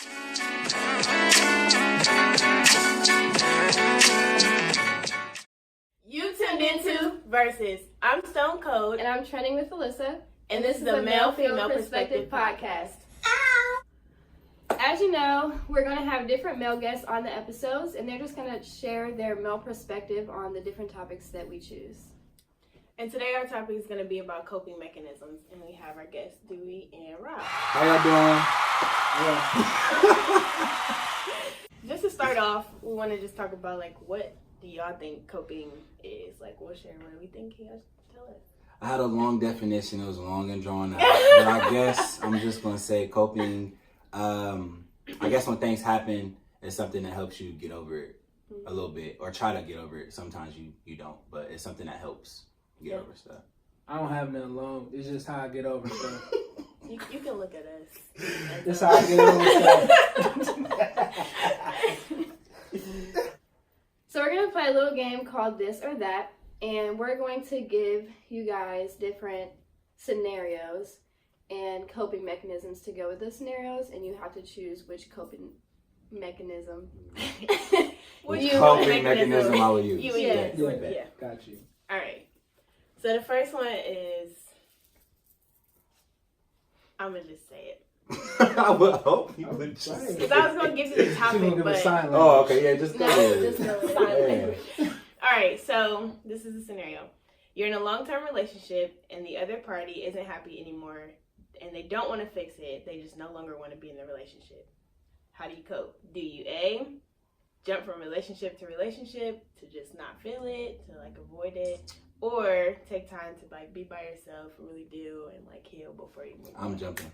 You tuned into Versus. I'm Stone Cold. And I'm trending with Alyssa. And this is the Male-Female Perspective Podcast. As you know, we're going to have different male guests on the episodes, and they're just going to share their male perspective on the different topics that we choose. And today our topic is going to be about coping mechanisms, and we have our guests, Dewey and Rob. How y'all doing? Just to start off, we want to just talk about, like, what do y'all think coping is? Like, we'll share what we think. Can you guys tell us? I had a long definition. It was long and drawn out. But I guess I'm just going to say coping, I guess when things happen, it's something that helps you get over it a little bit, or try to get over it. Sometimes you don't, but it's something that helps get over stuff. I don't have nothing long. It's just how I get over stuff. You can look at us. That's how I get over stuff. So we're going to play a little game called This or That, and we're going to give you guys different scenarios and coping mechanisms to go with those scenarios, and you have to choose which coping mechanism which coping mechanism I would use. Yeah. Got you. All right. So the first one is, I'm going to just say it. I would hope you would just say it. Because I was going to get to the topic, but... Oh, okay, yeah, just go ahead. Just go with silent. All right, so this is the scenario. You're in a long-term relationship, and the other party isn't happy anymore, and they don't want to fix it. They just no longer want to be in the relationship. How do you cope? Do you A, jump from relationship to relationship to just not feel it, to like avoid it, or take time to like be by yourself, really deal, and like heal before you move on? I'm jumping.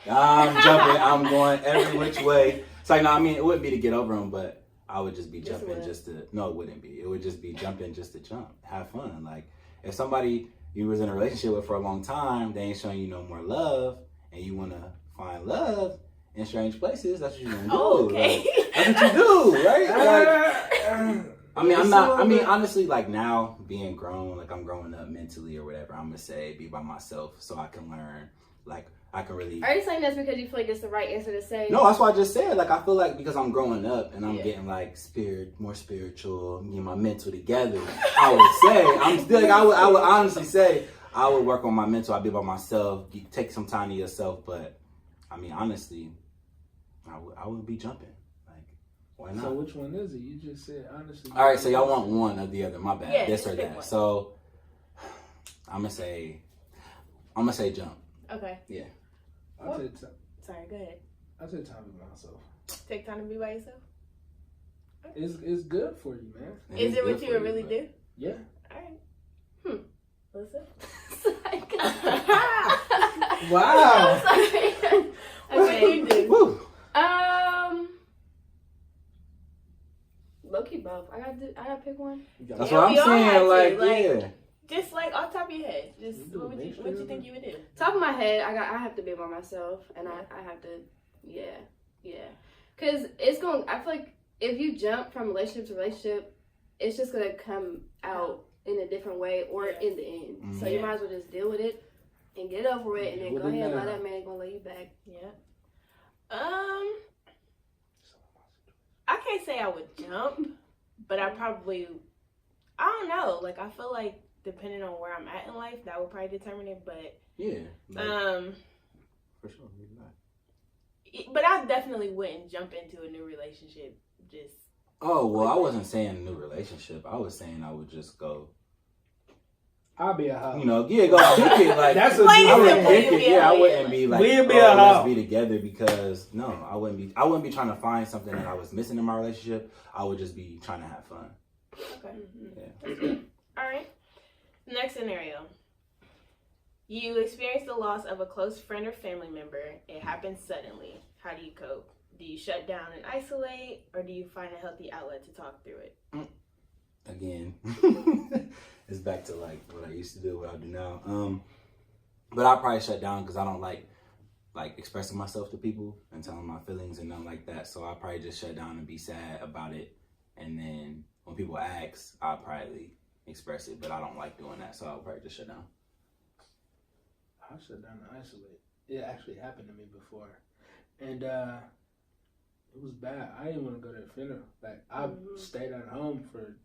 I'm going every which way. It's like, no, I mean, it wouldn't be to get over them, but I would just be jumping just to, no, it wouldn't be. It would just be jumping just to jump, have fun. Like, if somebody you was in a relationship with for a long time, they ain't showing you no more love, and you want to find love in strange places, that's what you're going to do. Okay. Like, that's what you do, right? Like, honestly, like now being grown, like I'm growing up mentally or whatever, I'm going to say be by myself so I can learn, like, I can really... Are you saying that's because you feel like it's the right answer to say? No, that's what I just said. Like, I feel like because I'm growing up and I'm getting like more spiritual, getting my mental together, I would say, I would honestly say, I would work on my mental. I'd be by myself, take some time to yourself. But I mean, honestly, I would be jumping. Like, why not? So which one is it? You just said honestly. All right, so y'all want one or the other. My bad. Yeah, this or that. One. So I'm gonna say jump. Okay. Yeah. Sorry, go ahead. I take time to be myself. Take time to be by yourself? Okay. It's good for you, man. Is it what you would really do? Yeah. All right. Alyssa? Wow. Okay, you do. Woo. Low-key both. I gotta pick one. That's what I'm saying. Like, yeah. Just like off the top of your head, just what you think you would do? Top of my head, I have to be by myself, and I have to, because I feel like if you jump from relationship to relationship, it's just gonna come out in a different way or in the end. Mm-hmm. So you might as well just deal with it and get over it, and then go ahead and let that man gonna lay you back. Yeah. I can't say I would jump, but I don't know. Like, I feel like depending on where I'm at in life, that would probably determine it. But yeah, for sure, maybe not. But I definitely wouldn't jump into a new relationship. Just I wasn't saying a new relationship. I was saying I would just go. I'll be a hoe. Go kick it. Like that's what I wouldn't kick it. Yeah, I wouldn't be like, let's be together, because no, I wouldn't be trying to find something that I was missing in my relationship. I would just be trying to have fun. Okay. Yeah. All right. Next scenario. You experience the loss of a close friend or family member. It happens suddenly. How do you cope? Do you shut down and isolate, or do you find a healthy outlet to talk through it? Again, it's back to like what I used to do, what I do now. But I probably shut down because I don't like expressing myself to people and telling my feelings and nothing like that. So I probably just shut down and be sad about it. And then when people ask, I'll probably express it, but I don't like doing that, so I'll probably just shut down. I shut down and isolate. It actually happened to me before, and was bad. I didn't want to go to the funeral. Like, I stayed at home for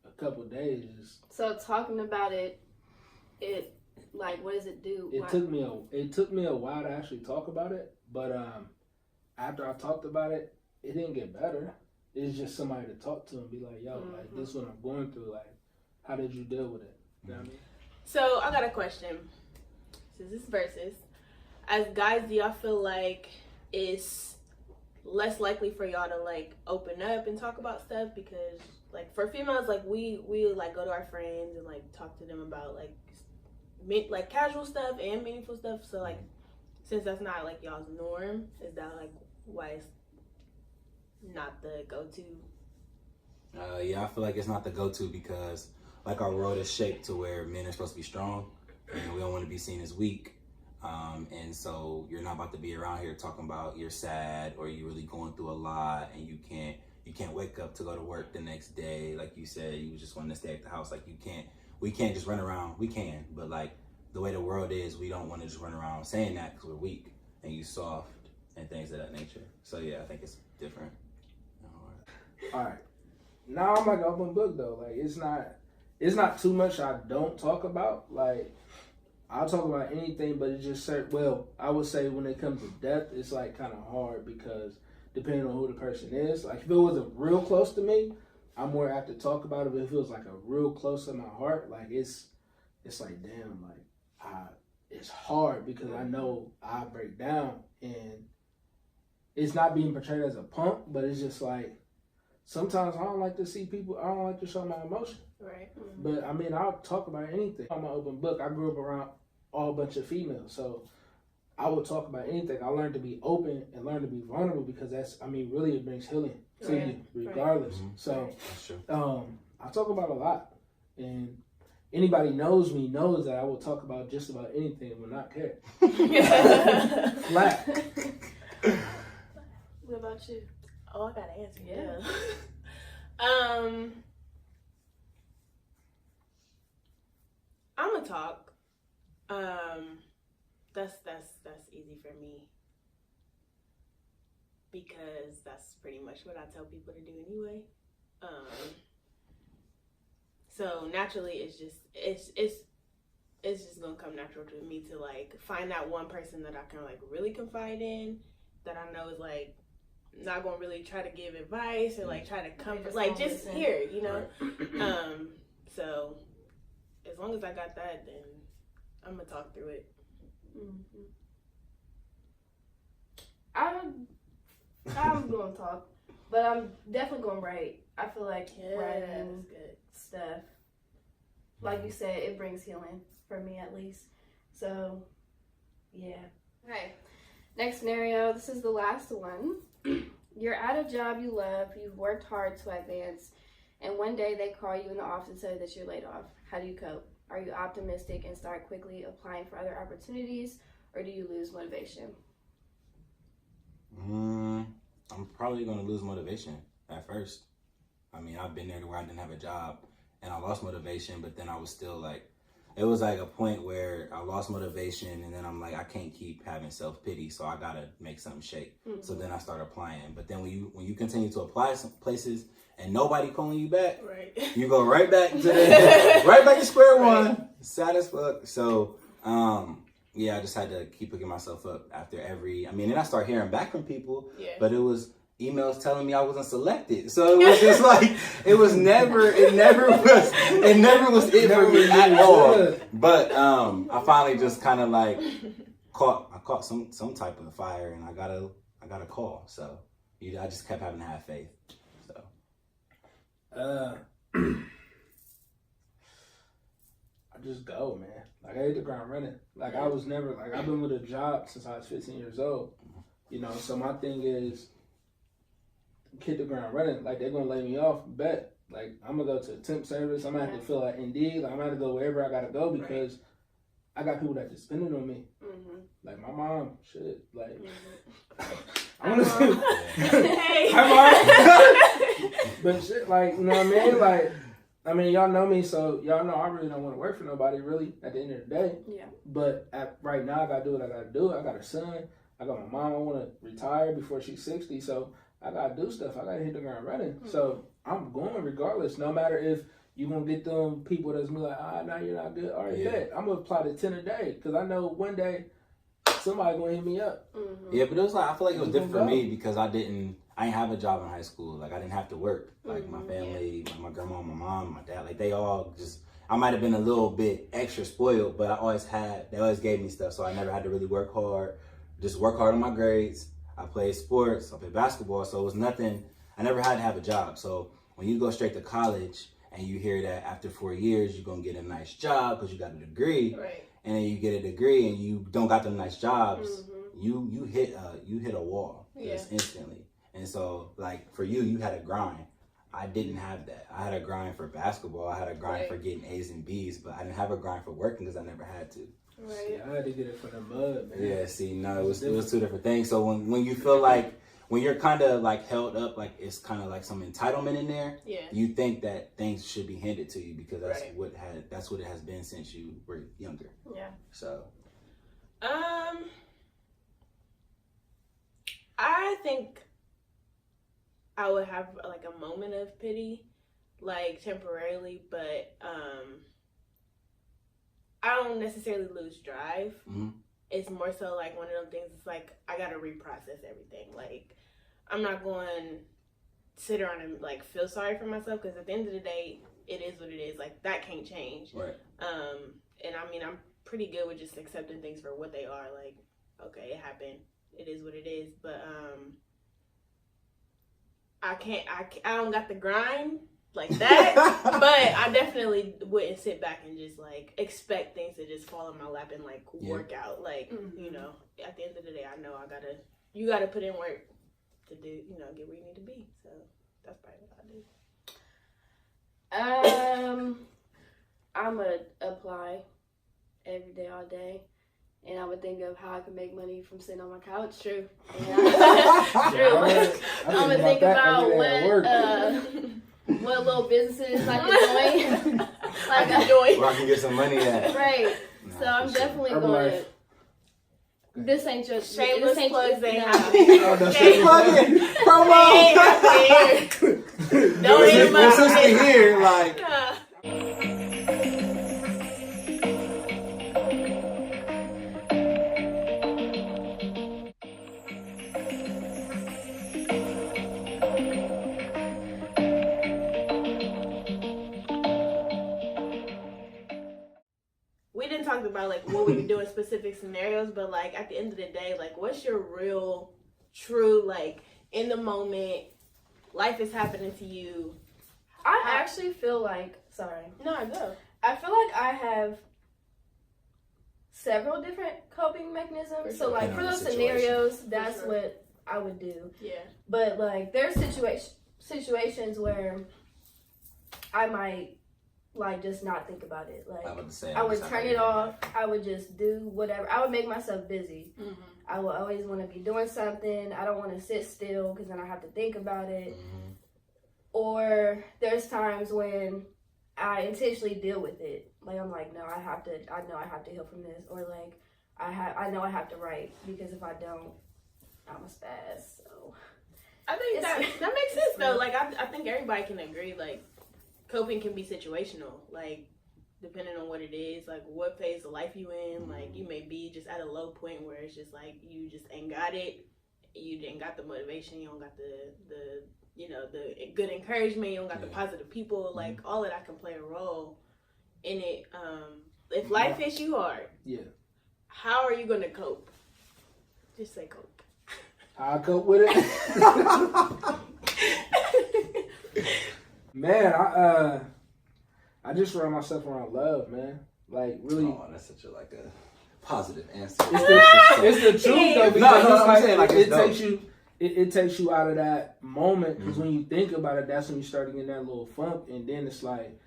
a couple days. So talking about it, like, what does it do? It took me a while to actually talk about it, but after I talked about it, it didn't get better. It's just somebody to talk to and be like, yo, like, this is what I'm going through. Like, how did you deal with it? You know what I mean? So I got a question. Since this is versus, as guys, do y'all feel like it's less likely for y'all to like open up and talk about stuff? Because like for females, like we like go to our friends and like talk to them about like casual stuff and meaningful stuff. So like since that's not like y'all's norm, is that like why it's not the go-to? Yeah, I feel like it's not the go-to because like our world is shaped to where men are supposed to be strong and we don't want to be seen as weak. And so you're not about to be around here talking about you're sad or you're really going through a lot and you can't wake up to go to work the next day. Like you said, you just want to stay at the house. Like we can't just run around. We can, but like the way the world is, we don't want to just run around saying that because we're weak and you soft and things of that nature. So yeah, I think it's different. All right. Now I'm like an open book though. Like it's not too much I don't talk about. Like I'll talk about anything, but it's just I would say when it comes to death, it's like kind of hard because depending on who the person is. Like if it wasn't real close to me, I'm more apt to talk about it. But if it was like a real close to my heart, like it's like damn, like it's hard because I know I break down and it's not being portrayed as a punk, but it's just like sometimes I don't like to see people. I don't like to show my emotion. Right. But I mean, I'll talk about anything. I'm an open book. I grew up around all bunch of females, so I will talk about anything. I learned to be open and learn to be vulnerable because really it brings healing to you regardless. Right. So that's true. I talk about a lot, and anybody knows me knows that I will talk about just about anything and will not care. Flat. What about you? Oh, I gotta answer. Yeah. I'm gonna talk. That's easy for me because that's pretty much what I tell people to do anyway. So naturally, it's just gonna come natural to me to like find that one person that I can like really confide in, that I know is like not gonna really try to give advice or like try to comfort, like just here, you know. Right. So as long as I got that, then I'm gonna talk through it. Mm-hmm. I'm gonna talk, but I'm definitely gonna write. I feel like writing stuff, like you said, it brings healing for me at least. So, yeah. Okay. Next scenario. This is the last one. You're at a job you love. You've worked hard to advance, and one day they call you in the office and tell you that you're laid off. How do you cope? Are you optimistic and start quickly applying for other opportunities, or do you lose motivation? I'm probably going to lose motivation at first. I mean, I've been there to where I didn't have a job and I lost motivation, but then I was still like, it was like a point where I lost motivation and then I'm like, I can't keep having self-pity, so I got to make something shake. Mm-hmm. So then I started applying. But then when you continue to apply some places and nobody calling you back, right, you go right back to square one, sad as fuck. So, yeah, I just had to keep picking myself up after and I started hearing back from people, but it was emails telling me I wasn't selected. So it was just like, it never was it for me at all. But I finally just kind of like caught some type of fire and I got a call. So I just kept having to have faith. So. I just go, man. Like I hit the ground running. Like I was never I've been with a job since I was 15 years old. You know, so my thing is hit the ground running. Like they're gonna lay me off, bet. Like I'm gonna go to a temp service. I'm gonna have to fill out Indeed. Like I'm gonna have to go wherever I gotta go because I got people that depending on me. Mm-hmm. Like my mom, shit. Like I'm gonna say, hey, hi mom. But shit, like you know what I mean? Like I mean, y'all know me, so y'all know I really don't want to work for nobody, really, at the end of the day. Yeah. But right now, I got to do what I got to do. I got a son. I got my mom. I want to retire before she's 60, so I gotta do stuff. I gotta hit the ground running. So I'm going regardless. No matter if you gonna get them people that's gonna be like, nah, you're not good. All right, bet. I'm gonna apply to 10 a day because I know one day somebody gonna hit me up. Yeah, but it was like I feel like it was different for me because I didn't have a job in high school. Like I didn't have to work. Like my family, my grandma, my mom, my dad, like they all just. I might have been a little bit extra spoiled, but they always gave me stuff, so I never had to really work hard. Just work hard on my grades. I played sports, I played basketball, so it was nothing. I never had to have a job. So when you go straight to college and you hear that after 4 years you're gonna get a nice job because you got a degree, right. And then you get a degree and you don't got them nice jobs, you hit a wall just instantly. And so like for you had a grind. I didn't have that. I had a grind for basketball. I had a grind for getting A's and B's, but I didn't have a grind for working because I never had to. Right. Yeah, I had to get it from the mud, man. Yeah, see, no, it was two different things. So when you feel like, when you're kind of like held up, like it's kind of like some entitlement in there, you think that things should be handed to you because that's what it has been since you were younger. Yeah. So. I think I would have like a moment of pity, like temporarily, but I don't necessarily lose drive. It's more so like one of them things. It's like I gotta reprocess everything. Like I'm not going to sit around and like feel sorry for myself because at the end of the day, it is what it is. Like that can't change. Right. And I mean I'm pretty good with just accepting things for what they are. Like okay, it happened. It is what it is. But I don't got the grind like that, but I definitely wouldn't sit back and just like expect things to just fall in my lap and like work out. Like, you know, at the end of the day, I know you gotta put in work to do, you know, get where you need to be. So that's probably what I do. I'm gonna apply every day, all day. And I would think of how I can make money from sitting on my couch. True. I'm gonna think about what little businesses I can join. Where I can get some money at. Right. No, so I'm definitely going. This ain't just shameless plugs. Ain't happening. Promo. Don't even listen here, like. About like what we can do in specific scenarios, but like at the end of the day, like what's your real true like in the moment life is happening to you? I actually feel like I go. I feel like I have several different coping mechanisms. So like for those scenarios, that's what I would do. Yeah. But like there's situations where I might like just not think about it. Like I would turn it off. I would just do whatever. I would make myself busy. I will always want to be doing something. I don't want to sit still because then I have to think about it. Or there's times when I intentionally deal with it. Like I'm like, no, I know I have to heal from this. Or like I know I have to write because if I don't, I'm a spaz. So I think that makes sense though. Like I think everybody can agree. Like coping can be situational, like depending on what it is, like what phase of life you in. Like you may be just at a low point where it's just like you just ain't got it, you didn't got the motivation, you don't got the you know the good encouragement, you don't got the positive people. Like all of that can play a role in it. If life hits you hard, how are you gonna cope? Just say cope. How I cope with it? Man, I just run myself around love, man. Like really. Oh, that's such a positive answer. It's the truth though, because I'm saying, like, it takes you out of that moment. Because when you think about it, that's when you start getting that little funk, and then it's like,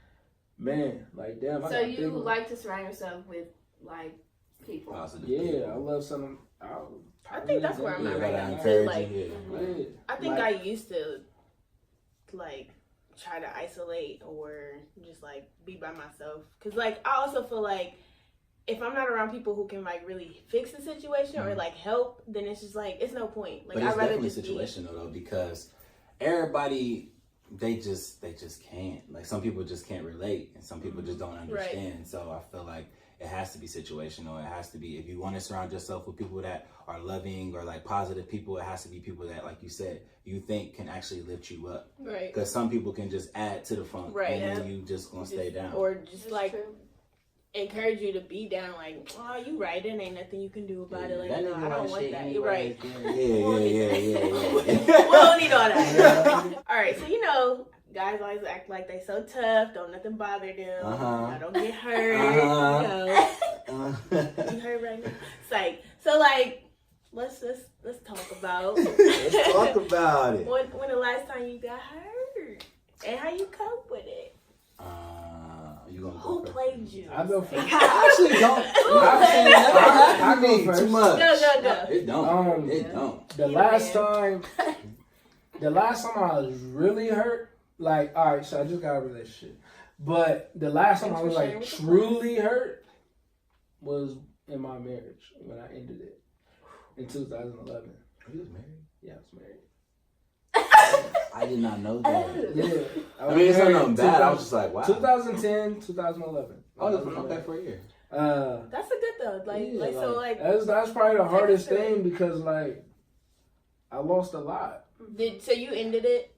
man, like damn. So you like to surround yourself with like people. Positive. Yeah, people. I love some. I think that's where I'm at right now. I think I used to like try to isolate or just like be by myself, because like I also feel like if I'm not around people who can like really fix the situation or like help, then it's just like it's no point. Like but it's I'd rather definitely just situational though, because everybody they just can't. Like some people just can't relate, and some people just don't understand. Right. So I feel like it has to be situational. It has to be, if you want to surround yourself with people that are loving or like positive people, it has to be people that, like you said, you think can actually lift you up. Right. Because some people can just add to the funk, right, and then you just gonna stay down. Or just like encourage you to be down, like, oh, you right, there ain't nothing you can do about it. Like, no, I don't want that. You're right. Yeah. We don't need all that. All right, so you know, guys always act like they so tough, don't nothing bother them. I don't get hurt. You know. You hurt right now. It's like, so like, let's talk about. Let's talk about it. When the last time you got hurt and how you cope with it. You gonna go Who first? played you? I go first. I actually don't. I go first. Too much. Go. It don't. It don't. The last time I was really hurt, like, all right, so I just got over this shit. But the last time I was like truly hurt was in my marriage when I ended it in 2011. You was married? Yeah, I was married. I did not know that. Yeah. I mean, it's not nothing bad. I was just like, wow. 2010, 2011. Oh, it's been okay for a year. That's a good though. That's probably the hardest thing because like I lost a lot. So you ended it?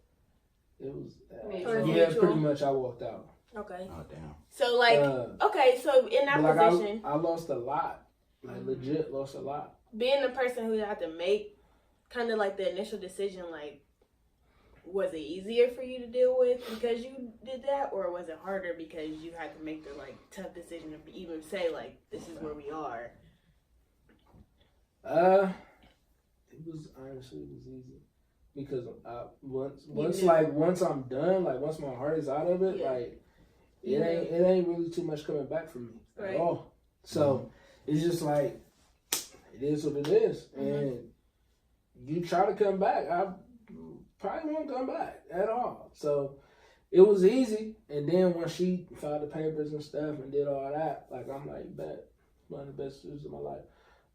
It was mutual? pretty much. I walked out. Okay. Oh damn. So like okay, so in that position, I lost a lot. Like legit lost a lot. Being the person who had to make kind of like the initial decision, like, was it easier for you to deal with because you did that, or was it harder because you had to make the like tough decision to even say like this is where we are? It was easy because once I'm done, like once my heart is out of it, like it ain't really too much coming back from me at all. So it's just like it is what it is, and you try to come back, I probably won't come back at all. So it was easy. And then when she filed the papers and stuff and did all that, like I'm like, bet one of the best decisions of my life.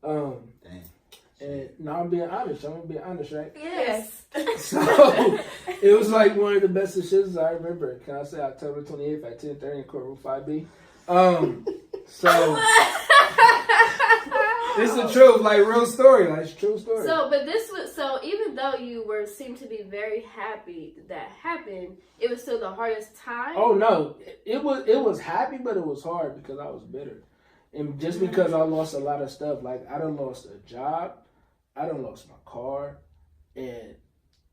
Dang. And now I'm being honest. I'm gonna be honest, right? Yes. So it was like one of the best decisions I remember. Can I say October 28th at 10:30 in courtroom 5B? So it's the truth, like real story, like it's a true story. So, but this was even though you seemed to be very happy that happened, it was still the hardest time. Oh no, it was happy, but it was hard because I was bitter, and just because I lost a lot of stuff, like I done lost a job, I done lost my car, and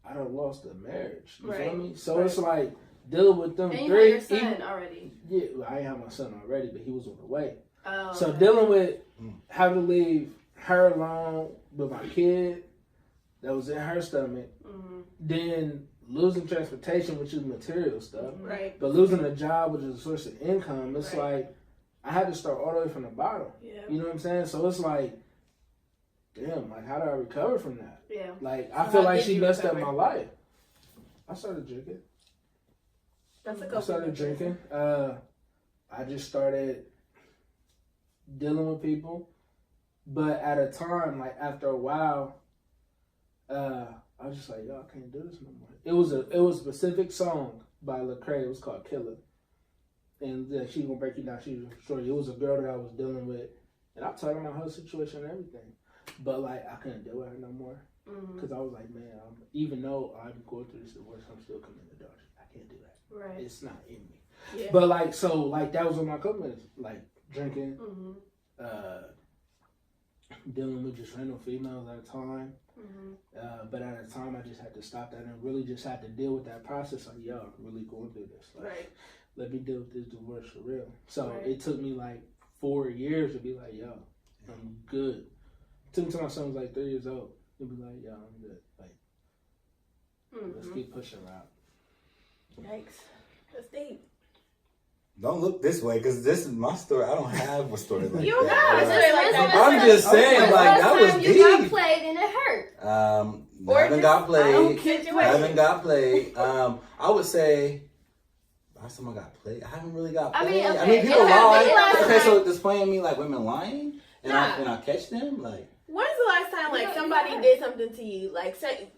I done lost a marriage. You feel me? So it's like dealing with them and three. You had your son already. Yeah, I ain't have my son already, but he was on the way. Oh, so dealing with having to leave her alone with my kid that was in her stomach, then losing transportation, which is material stuff, but losing a job, which is a source of income, it's like I had to start all the way from the bottom. Yeah. You know what I'm saying? So it's like, damn, like how do I recover from that? Yeah. Like I feel like she messed up my life. I started drinking. I started drinking. I just started dealing with people, but at a time, like after a while, I was just like, yo, I can't do this no more. It was a specific song by Lecrae. It was called Killer, and she's gonna break you down. She's short. It was a girl that I was dealing with, and I told her my whole situation and everything, but like I couldn't deal with her no more because I was like, man, even though I'm going through this divorce, I'm still coming to the I can't do that. Right. It's not in me. Yeah. But like that was what my coping is, like drinking, dealing with just random females at a time. But at a time, I just had to stop that and really just had to deal with that process. Like, yo, I'm really going through this. Like, let me deal with this divorce for real. So it took me like 4 years to be like, yo, I'm good. It took me till my son was like 3 years old to be like, yo, I'm good. Like, let's keep pushing out. Yikes. That's deep. Don't look this way, because this is my story. I don't have a story like you that. You don't have a story like that. I'm just saying, like, that was deep. You got played and it hurt. I haven't got played. I would say last time I got played, I haven't really got I played. mean, I okay, mean, people it happened lie. last Okay, so time. does playing me like women lying, and Nah. I catch them like. When's the last time like You somebody know- did something to you, like say,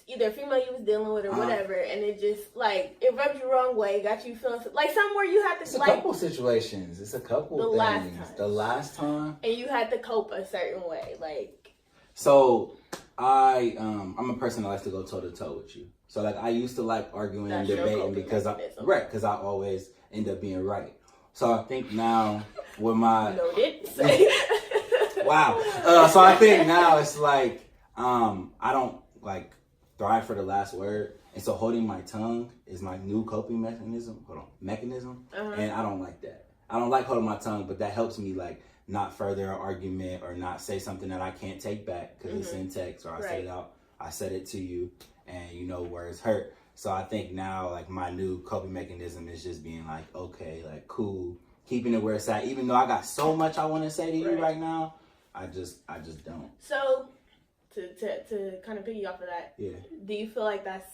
either a female you was dealing with or Uh-huh. whatever, and it just like it rubbed you the wrong way, got you feeling like somewhere you had It's to a like, couple situations. It's a couple The things. last time. The last time. and you had to cope a certain way, like. So I'm a person that likes to go toe to toe with you. So like I used to like arguing and That's your debating coping because mechanism. because I always end up being right. So I think now with my Noted. wow. So I think now it's like I don't like thrive for the last word, and so holding my tongue is my new coping mechanism. Uh-huh. And I don't like that. I don't like holding my tongue, but that helps me like not further an argument or not say something that I can't take back because it's in text or I said it out. I said it to you, and you know words hurt. So I think now like my new coping mechanism is just being like, okay, like cool, keeping it where it's at. Even though I got so much I want to say to you right now, I just don't. So, to kind of piggy off of that, Yeah. do you feel like that's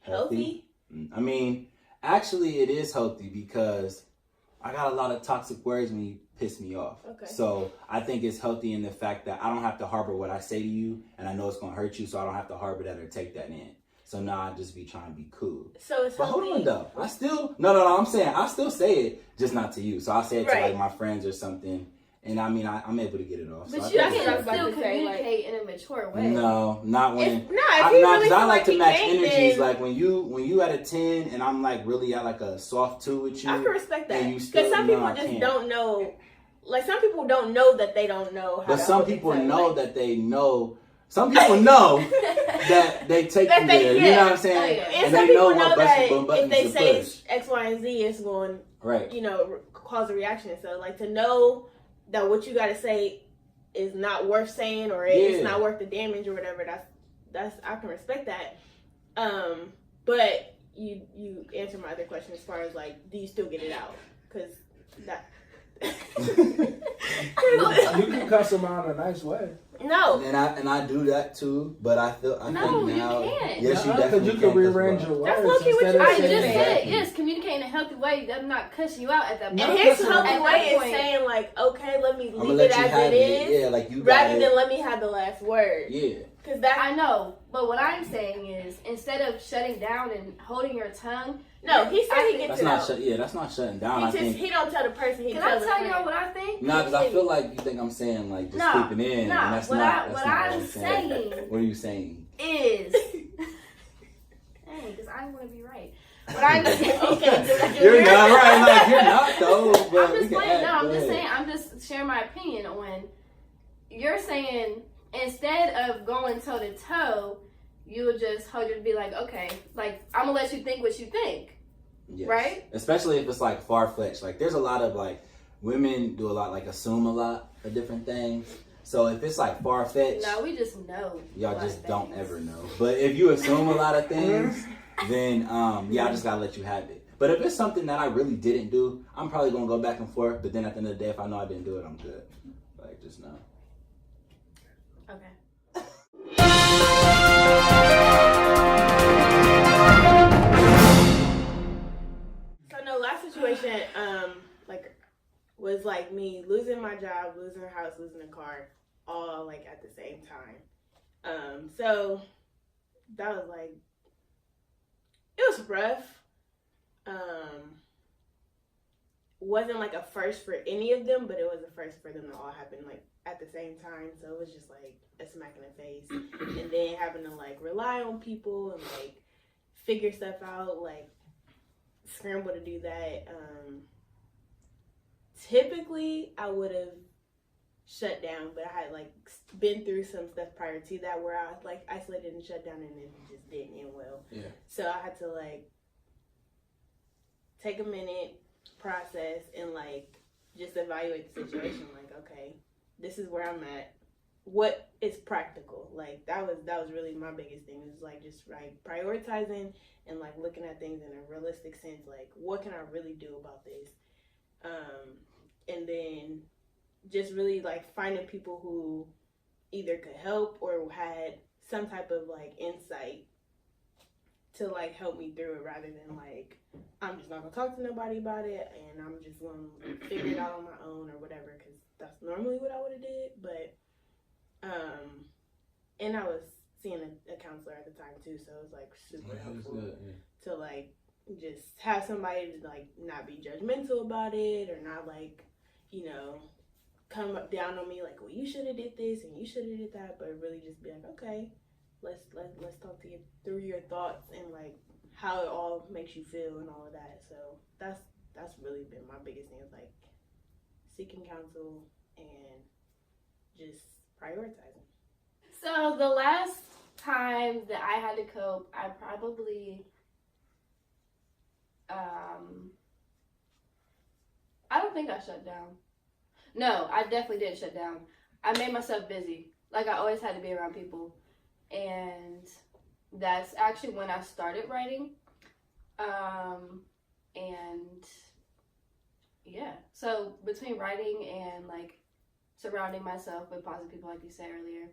healthy? I mean, actually, it is healthy because I got a lot of toxic words when you piss me off. Okay. So I think it's healthy in the fact that I don't have to harbor what I say to you, and I know it's gonna hurt you, so I don't have to harbor that or take that in. So now I just be trying to be cool. So it's But healthy. hold on though, I still no. I'm saying I still say it, just not to you. So I say it to Right. like my friends or something, and I mean I'm able to get it off. So But I you think that's it's what I can was about still to say, like- communicate in a mature way. no, not when. If you really Cause feel I like to he match can't, energies. then Like when you at a 10 and I'm like really at like a soft 2 with you. I can respect that. And you still- Because some no, people I just can't. don't know. Like some people don't know that they don't know how. But to some hold people it, so, know like- that they know. Some people know that they take That you they- there. You yeah. know what I'm saying? Oh, yeah. And And some they know people know what that buttons if they to say push. X, Y, and Z, it's going, Right. you know, cause a reaction. So like to know that what you got to say is not worth saying or it's Yeah. not worth the damage or whatever. That's I can respect that. But you answer my other question as far as like, do you still get it out? Because that. You can cuss them out in a nice way. No. And I do that too, but I think No, you now. can't. Yes, you Because definitely you can. can 'cause rearrange what? your That's words low-key what instead you of I said. just saying said, Exactly. yes, communicate in a healthy way. I'm not cussing you out at that And point. his cussing healthy at way that is point. saying like, okay, let me I'm gonna leave let it you as have it is, Yeah, like you got rather it. than let me have the last word. Yeah. Because that I know, but what I'm saying is, instead of shutting down and holding your tongue, no, he said he gets That's it not out. that's not shutting down. I He just think. he don't tell the person. He can I tells tell the y'all friend. what I think? No, because I feel like you think I'm saying like just Nah, keeping in, and nah. that's What not. I- That's what not I'm saying What are you saying? Is dang, because I want to be right. What I'm saying, Okay, You're not right. Like you're not though. But I'm we just can playing. act. No, I'm Go just ahead. saying. I'm just sharing my opinion on. You're saying instead of going toe to toe, you would just hold your be like, okay, like I'm gonna let you think what you think. Yes. Right? Especially if it's like far fetched. Like there's a lot of like women do a lot like assume a lot of different things. So if it's like far fetched, No, we just know. a y'all lot just of don't things. ever know. But if you assume a lot of things, then yeah, I just gotta let you have it. But if it's something that I really didn't do, I'm probably gonna go back and forth. But then at the end of the day, if I know I didn't do it, I'm good. Like just know. Okay. So no, last situation, like, was like me losing my job, losing a house, losing a car, all like at the same time. So that was like, it was rough. Wasn't like a first for any of them, but it was a first for them to all happen like at the same time. So it was just like a smack in the face, and then having to like rely on people and like figure stuff out, like scramble to do that. Typically I would have shut down, but I had like been through some stuff prior to that where I was like isolated and shut down, and it just didn't end well. Yeah. So I had to like take a minute, process, and like just evaluate the situation. Like, okay, this is where I'm at. What is practical? Like that was really my biggest thing. It was like just like prioritizing and like looking at things in a realistic sense. Like, what can I really do about this? And then just really like finding people who either could help or had some type of like insight to like help me through it rather than like I'm just not gonna talk to nobody about it and I'm just gonna figure it out on my own or whatever, because that's normally what I would have did. But and I was seeing a counselor at the time too, so it was like super helpful to like just have somebody to like not be judgmental about it or not like, you know, come up down on me like, well, you should have did this and you should have did that, but really just be like, okay, let's talk to you through your thoughts and like how it all makes you feel and all of that. So that's really been my biggest thing, is like seeking counsel and just prioritizing. So the last time that I had to cope, I probably, I don't think I shut down. No, I definitely did shut down. I made myself busy. Like, I always had to be around people. And that's actually when I started writing. And yeah, so between writing and like surrounding myself with positive people, like you said earlier,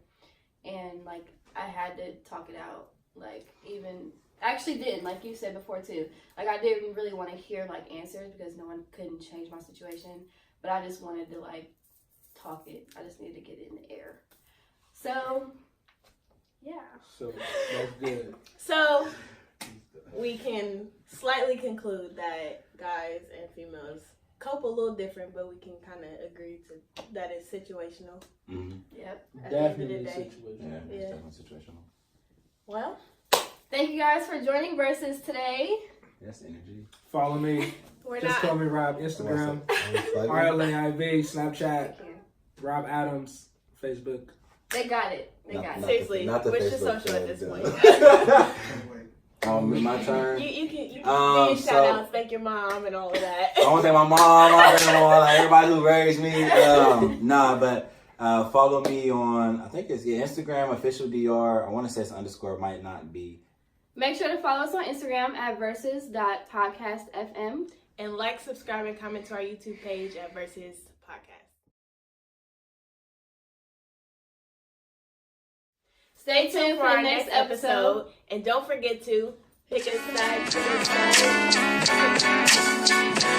and like I had to talk it out. Like, even actually did, like you said before too, like I didn't really want to hear like answers because no one couldn't change my situation, but I just wanted to like talk it. I just needed to get it in the air. So yeah, So that's good. So we can slightly conclude that guys and females cope a little different, but we can kind of agree to that it's situational. Mm-hmm. yep. At the end of the Definitely day. situational. Yeah, it's definitely situational. Well, Thank you guys for joining Versus today. Yes, energy. Follow me. we're Just not. call me Rob. Instagram. Like, RLAIV. Snapchat. Rob Adams. Facebook. They got it. They got it. Seriously, not the which is Facebook social at this tag, my turn. You can do Um, your so- shout outs, thank your mom and all of that. I want to thank my mom, my grandma, like everybody who raised me. But follow me on, I think it's Instagram, official DR. I want to say it's underscore, might not be. Make sure to follow us on Instagram at versus.podcastfm. And like, subscribe, and comment to our YouTube page at Versus Podcast. Stay tuned for our next episode. And don't forget to pick a side.